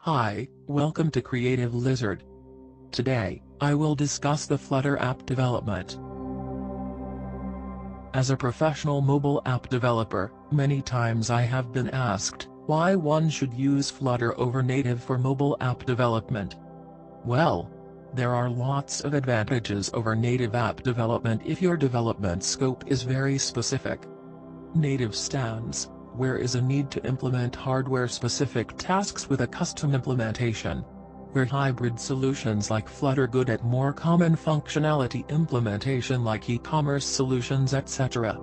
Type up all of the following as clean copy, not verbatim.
Hi, welcome to Creative Lizard. Today, I will discuss the Flutter app development. As a professional mobile app developer, many times I have been asked why one should use Flutter over native for mobile app development. Well, there are lots of advantages over native app development if your development scope is very specific. Native stands where is a need to implement hardware-specific tasks with a custom implementation, where hybrid solutions like Flutter good at more common functionality implementation like e-commerce solutions etc.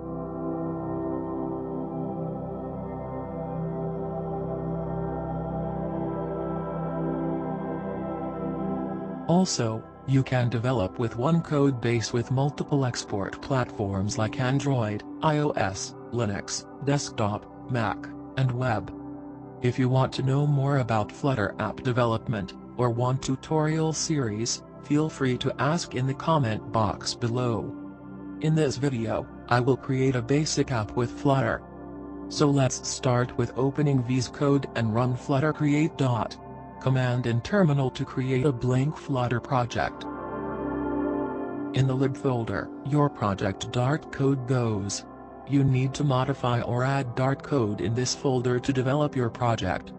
Also, you can develop with one code base with multiple export platforms like Android, iOS, Linux, desktop, Mac, and web. If you want to know more about Flutter app development, or want tutorial series, feel free to ask in the comment box below. In this video, I will create a basic app with Flutter. So let's start with opening VS Code and run flutter create command in terminal to create a blank Flutter project. In the lib folder, your project Dart code goes. You need to modify or add Dart code in this folder to develop your project.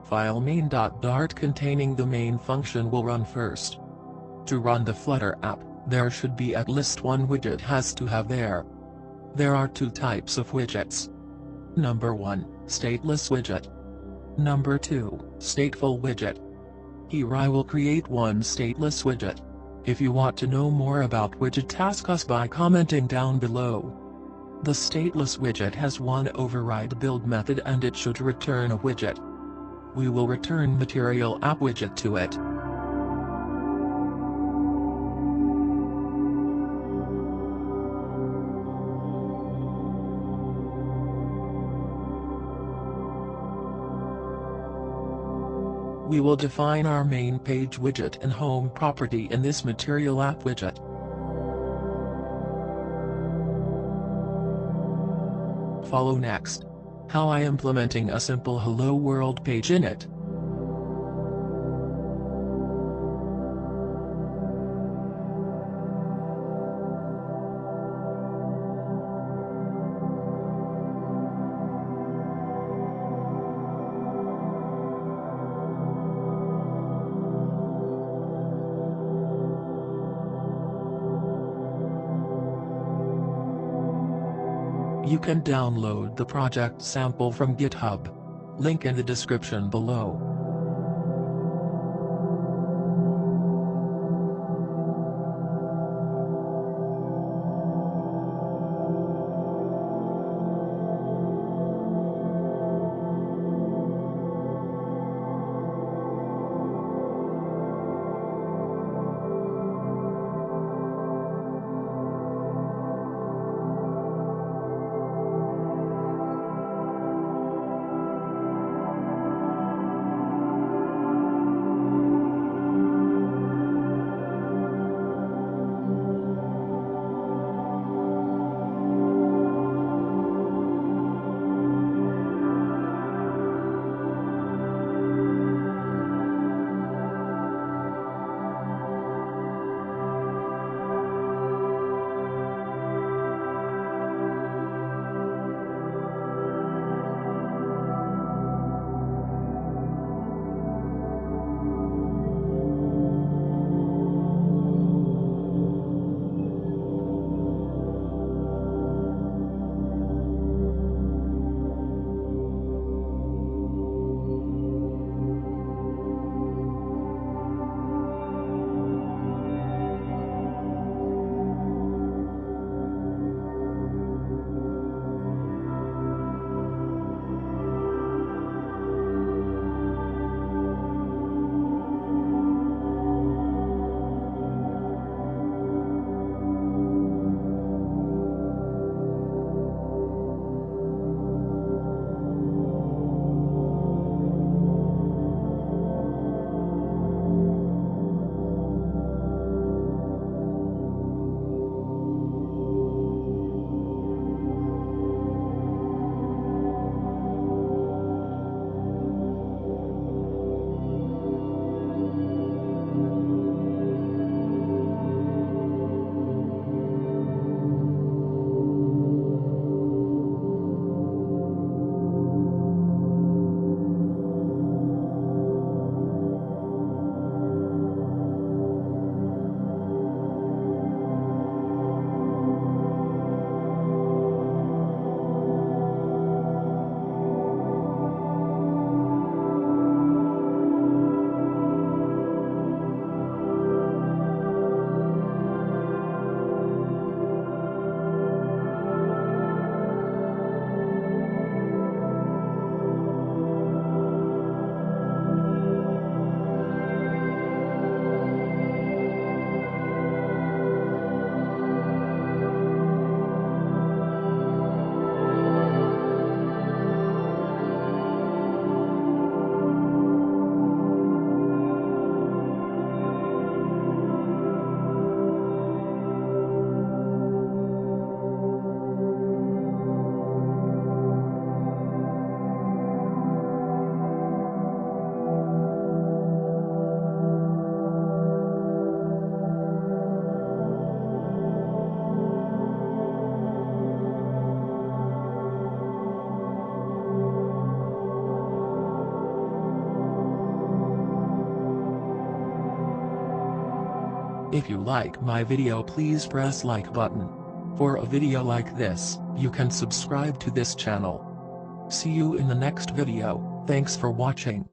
File main.dart containing the main function will run first. To run the Flutter app, there should be at least one widget has to have there. There are two types of widgets. Number 1, stateless widget. Number 2, stateful widget. Here I will create one stateless widget. If you want to know more about widget, ask us by commenting down below. The stateless widget has one override build method and it should return a widget. We will return material app widget to it. We will define our main page widget and home property in this material app widget. Follow next how I implementing a simple Hello World page in it. You can download the project sample from GitHub. Link in the description below. If you like my video, please press like button. For a video like this, you can subscribe to this channel. See you in the next video. Thanks for watching.